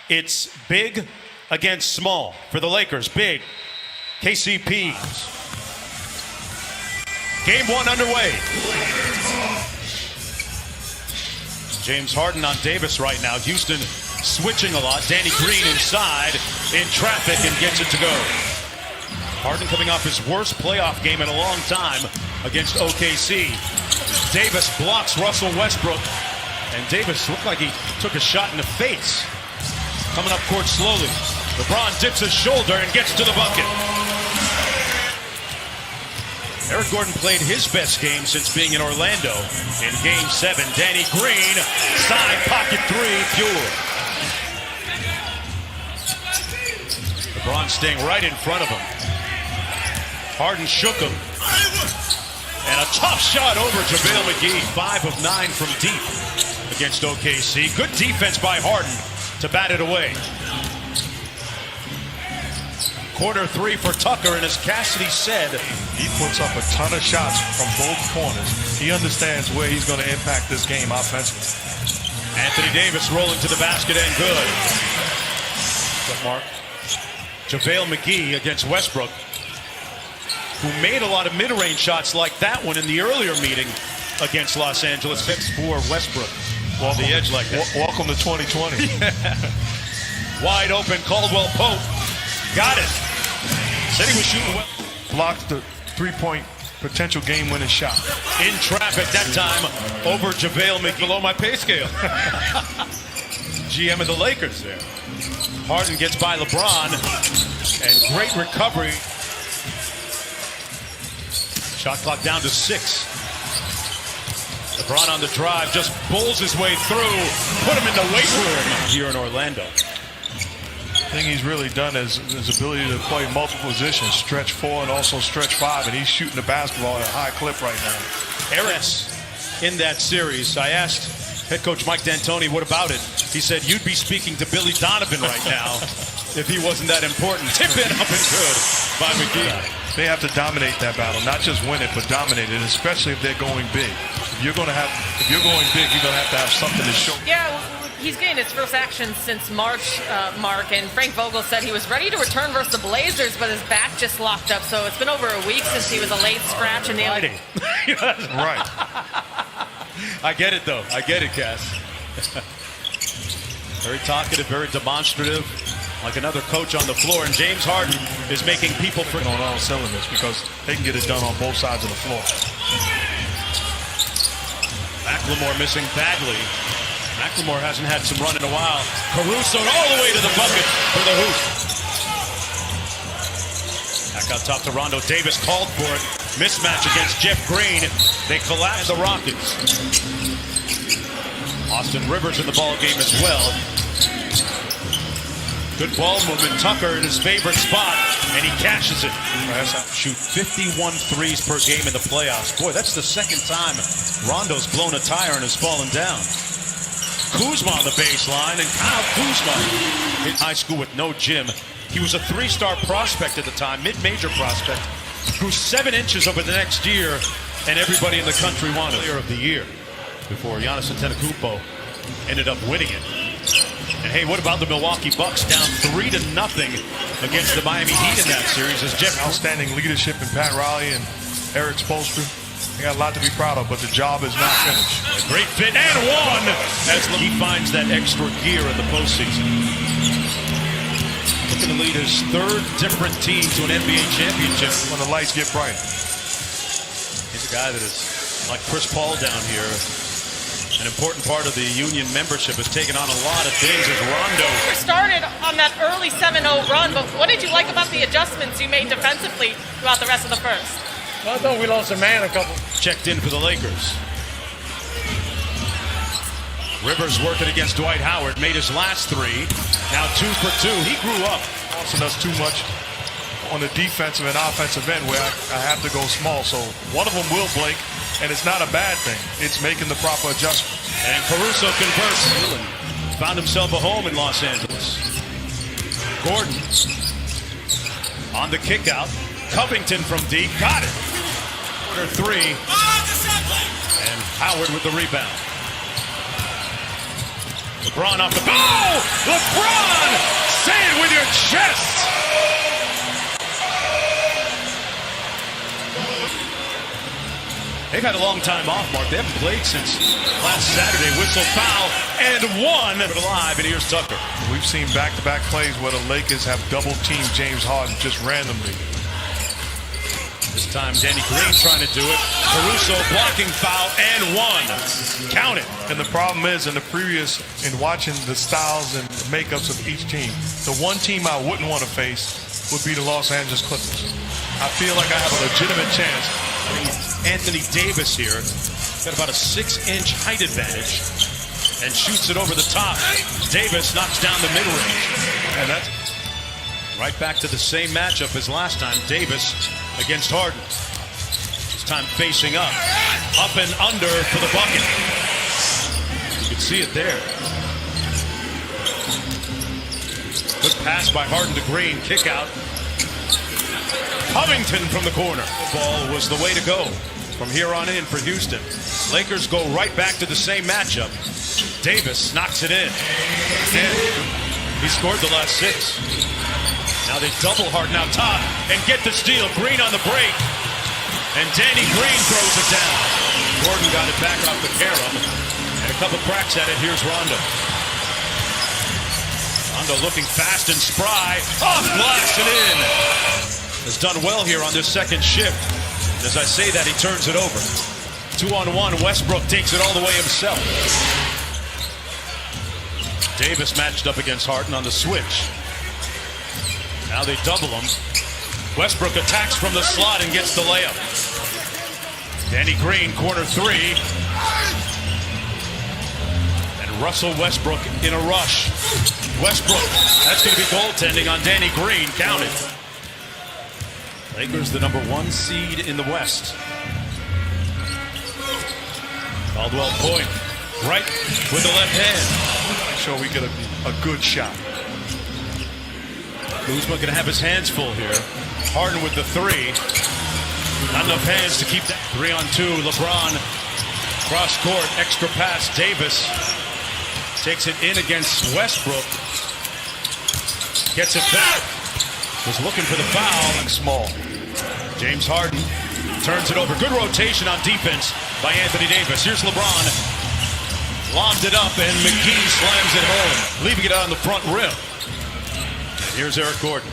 It's big against small for the Lakers. Big. KCP. Game one underway. James Harden on Davis right now. Houston switching a lot. Danny Green inside in traffic and gets it to go. Harden coming off his worst playoff game in a long time against OKC. Davis blocks Russell Westbrook. And Davis looked like he took a shot in the face. Coming up court slowly. LeBron dips his shoulder and gets to the bucket. Eric Gordon played his best game since being in Orlando. In Game 7, Danny Green, side pocket three, pure. LeBron staying right in front of him. Harden shook him. And a tough shot over JaVale McGee. 5 of 9 from deep against OKC. Good defense by Harden to bat it away. Quarter 3 for Tucker, and as Cassidy said, he puts up a ton of shots from both corners. He understands where he's going to impact this game offensively. Anthony Davis rolling to the basket and good. Good mark. JaVale McGee against Westbrook, who made a lot of mid-range shots like that one in the earlier meeting against Los Angeles. Fits for Westbrook. On the edge like that. Welcome to 2020. Wide open, Caldwell Pope. Got it. Said he was shooting well. Blocked the three-point potential game-winning shot. In traffic that time over JaVale McGee. Below my pay scale. GM of the Lakers there. Harden gets by LeBron. And great recovery. Shot clock down to 6. LeBron on the drive, just bowls his way through. Put him in the weight room here in Orlando. The thing he's really done is his ability to play multiple positions, stretch 4 and also stretch 5, and he's shooting the basketball at a high clip right now. Eric's in that series. I asked head coach Mike D'Antoni, what about it? He said, you'd be speaking to Billy Donovan right now if he wasn't that important. Tip it up and good by McGee. They have to dominate that battle, not just win it, but dominate it, especially if they're going big. If you're going big, you're going to have something to show. Yeah, he's getting his first action since March, Mark, and Frank Vogel said he was ready to return versus the Blazers, but his back just locked up. So it's been over a week since he was a late scratch in the Right. I get it, though. I get it, Cass. Very talkative, very demonstrative, like another coach on the floor. And James Harden is making people on all cylinders because they can get it done on both sides of the floor. McLemore missing Bagley. McLemore hasn't had some run in a while. Caruso all the way to the bucket for the hoop. Back out top to Rondo. Davis called for it. Mismatch against Jeff Green. They collapse the Rockets. Austin Rivers in the ball game as well. Good ball movement. Tucker in his favorite spot, and he cashes it. Shoot 51 threes per game in the playoffs. Boy, that's the second time Rondo's blown a tire and has fallen down. Kuzma on the baseline, and Kyle Kuzma in high school with no gym. He was a 3-star prospect at the time, mid-major prospect. Grew 7 inches over the next year, and everybody in the country wanted player of the year before Giannis Antetokounmpo ended up winning it. And hey, what about the Milwaukee Bucks down 3-0 against the Miami Heat in that series? As Jeff outstanding leadership in Pat Riley and Eric Spoelstra. They got a lot to be proud of, but the job is not finished. A great fit and one as he finds that extra gear in the postseason. Looking to lead his 3rd different team to an NBA championship. When the lights get bright. He's a guy that is like Chris Paul down here. An important part of the Union membership has taken on a lot of things as Rondo. We started on that early 7-0 run, but what did you like about the adjustments you made defensively throughout the rest of the first? Well, I thought we lost a man a couple. Checked in for the Lakers. Rivers working against Dwight Howard. Made his last 3. Now 2 for 2. He grew up. Also does too much on the defensive and offensive end where I have to go small. So one of them will blink. And it's not a bad thing. It's making the proper adjustment. And Caruso converts. Found himself a home in Los Angeles. Gordon on the kick out. Covington from deep. Got it. Quarter 3. And Howard with the rebound. LeBron off the... Oh! LeBron They've had a long time off, Mark. They haven't played since last Saturday. Whistle, foul, and one. But alive, and here's Tucker. We've seen back-to-back plays where the Lakers have double-teamed James Harden just randomly. This time, Danny Green trying to do it. Caruso blocking foul and one. Count it. And the problem is, in watching the styles and makeups of each team, the one team I wouldn't want to face would be the Los Angeles Clippers. I feel like I have a legitimate chance. Anthony Davis here. Got about a 6-inch height advantage and shoots it over the top. Davis knocks down the mid-range. And that's right back to the same matchup as last time. Davis against Harden. This time facing up. Up and under for the bucket. You can see it there. Good pass by Harden to Green. Kick out. Covington from the corner. The ball was the way to go from here on in for Houston. Lakers go right back to the same matchup. Davis knocks it in. Again, he scored the last 6. Now they double Harden out top and get the steal. Green on the break. And Danny Green throws it down. Gordon got it back off the carom. And a couple cracks at it. Here's Rondo. Rondo looking fast and spry. Off glass and in. Has done well here on this second shift. As I say that, he turns it over. 2-on-1. Westbrook takes it all the way himself. Davis matched up against Harden on the switch. Now they double him. Westbrook attacks from the slot and gets the layup. Danny Green, corner 3. And Russell Westbrook in a rush. Westbrook, that's going to be goaltending on Danny Green. Count it. Lakers the number 1 seed in the West. Caldwell Pope, right with the left hand. sure we get a good shot. Kuzma going to have his hands full here. Harden with the 3. Not enough hands to keep that. 3-on-2. LeBron cross court, extra pass. Davis takes it in against Westbrook. Gets it back. Was looking for the foul. Small. James Harden turns it over. Good rotation on defense by Anthony Davis. Here's LeBron. Lobbed it up, and McGee slams it home, leaving it on the front rim. And here's Eric Gordon.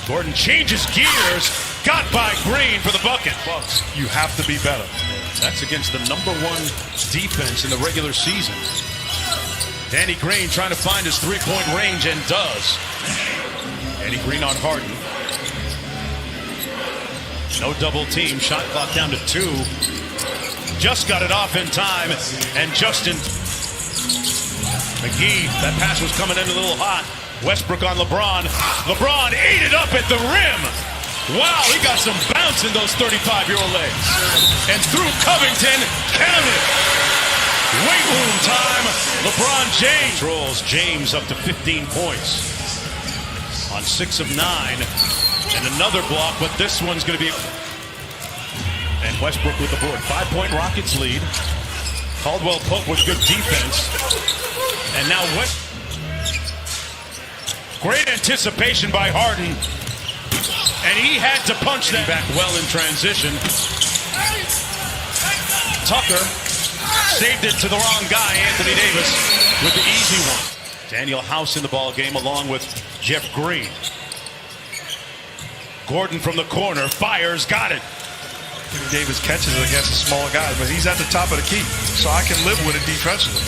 Gordon changes gears. Got by Green for the bucket. Bucks, you have to be better. That's against the number 1 defense in the regular season. Danny Green trying to find his three-point range, and does. Danny Green on Harden. No double team. Shot clock down to 2. Just got it off in time. And Justin McGee, that pass was coming in a little hot. Westbrook on LeBron. LeBron ate it up at the rim. Wow, he got some bounce in those 35-year-old legs. And through Covington, counted. Weight room time. LeBron James rolls James up to 15 points on 6 of 9. And another block, but this one's going to be... And Westbrook with the board. 5-point Rockets lead. Caldwell Pope with good defense. And now West... Great anticipation by Harden. And he had to punch that back well in transition. Tucker saved it to the wrong guy, Anthony Davis, with the easy one. Daniel House in the ball game along with Jeff Green. Gordon from the corner, fires, got it. Davis catches it against the smaller guys, but he's at the top of the key, so I can live with it defensively.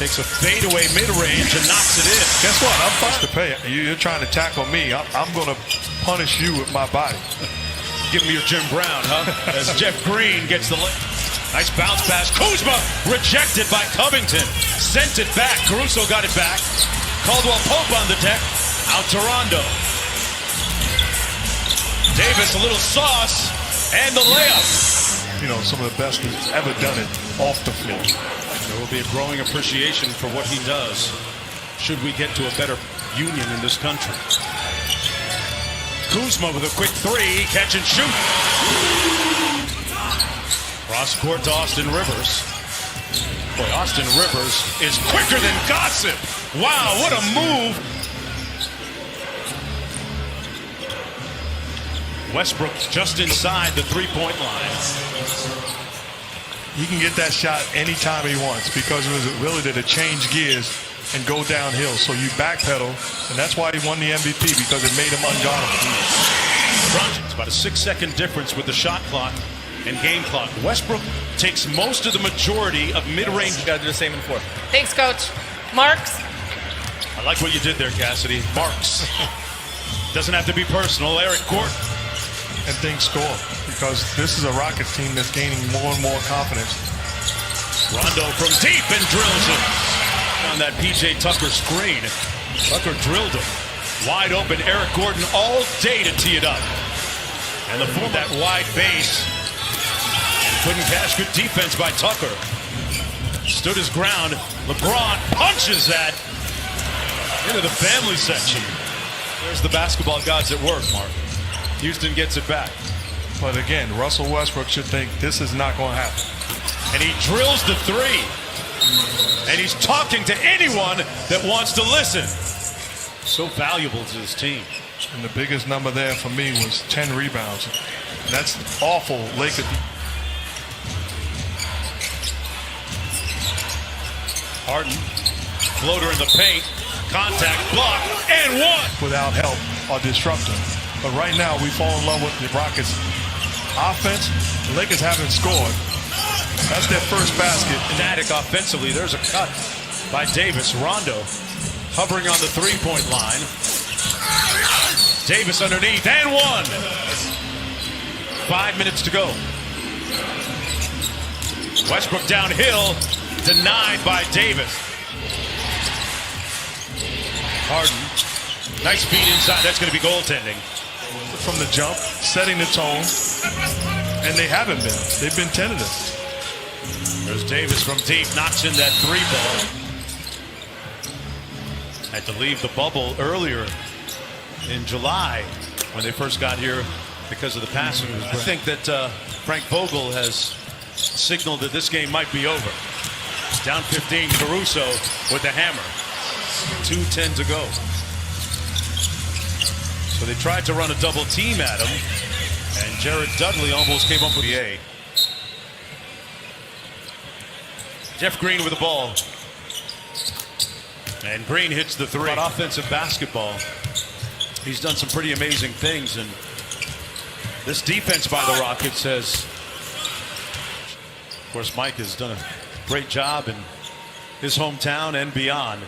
Takes a fadeaway mid-range and knocks it in. Guess what? I'm fine to pay. You're trying to tackle me. I'm going to punish you with my body. Give me your Jim Brown, huh? As Jeff Green gets the nice bounce pass. Kuzma rejected by Covington. Sent it back. Caruso got it back. Caldwell Pope on the deck. Out to Rondo. Davis, a little sauce, and the layup. You know, some of the best who's ever done it off the floor. There will be a growing appreciation for what he does should we get to a better union in this country. Kuzma with a quick 3, catch and shoot. Cross court to Austin Rivers. Boy, Austin Rivers is quicker than gossip. Wow, what a move. Westbrook just inside the three-point line. He can get that shot anytime he wants because it was ability to change gears and go downhill. So you backpedal, and that's why he won the MVP, because it made him unguardable. It's about a 6-second difference with the shot clock and game clock. Westbrook takes most of the majority of mid-range. You got to do the same in the fourth. Thanks, Coach. Marks. I like what you did there, Cassidy. Marks. Doesn't have to be personal. Eric Gordon. And things score, because this is a Rockets team that's gaining more and more confidence. Rondo from deep and drills it. On that P.J. Tucker screen. Tucker drilled him. Wide open. Eric Gordon all day to tee it up. And the full that wide base. Couldn't cash. Good defense by Tucker. Stood his ground. LeBron punches that into the family section. There's the basketball gods at work, Mark. Houston gets it back. But again, Russell Westbrook should think this is not going to happen. And he drills the three. And he's talking to anyone that wants to listen. So valuable to his team. And the biggest number there for me was 10 rebounds. That's awful. Lakers. Harden, floater in the paint, contact, block, and one. Without help or disrupting. But right now we fall in love with the Rockets offense. The Lakers haven't scored. That's their first basket. Static offensively. There's a cut by Davis. Rondo hovering on the three-point line. Davis underneath and one. 5 minutes to go. Westbrook downhill, denied by Davis. Harden, nice feed inside. That's going to be goaltending. From the jump, setting the tone, and they haven't been. They've been tentative. There's Davis from deep, knocks in that three ball. Had to leave the bubble earlier in July when they first got here because of the passing. I think that Frank Vogel has signaled that this game might be over. Down 15, Caruso with the hammer. 2:10 to go. So they tried to run a double team at him, and Jared Dudley almost came up with the A. Jeff Green with the ball. And Green hits the three. About offensive basketball, he's done some pretty amazing things, and this defense by the Rockets has, of course, Mike has done a great job in his hometown and beyond.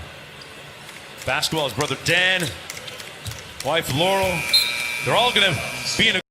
Basketball, his brother Dan, wife Laurel, they're all going to be in a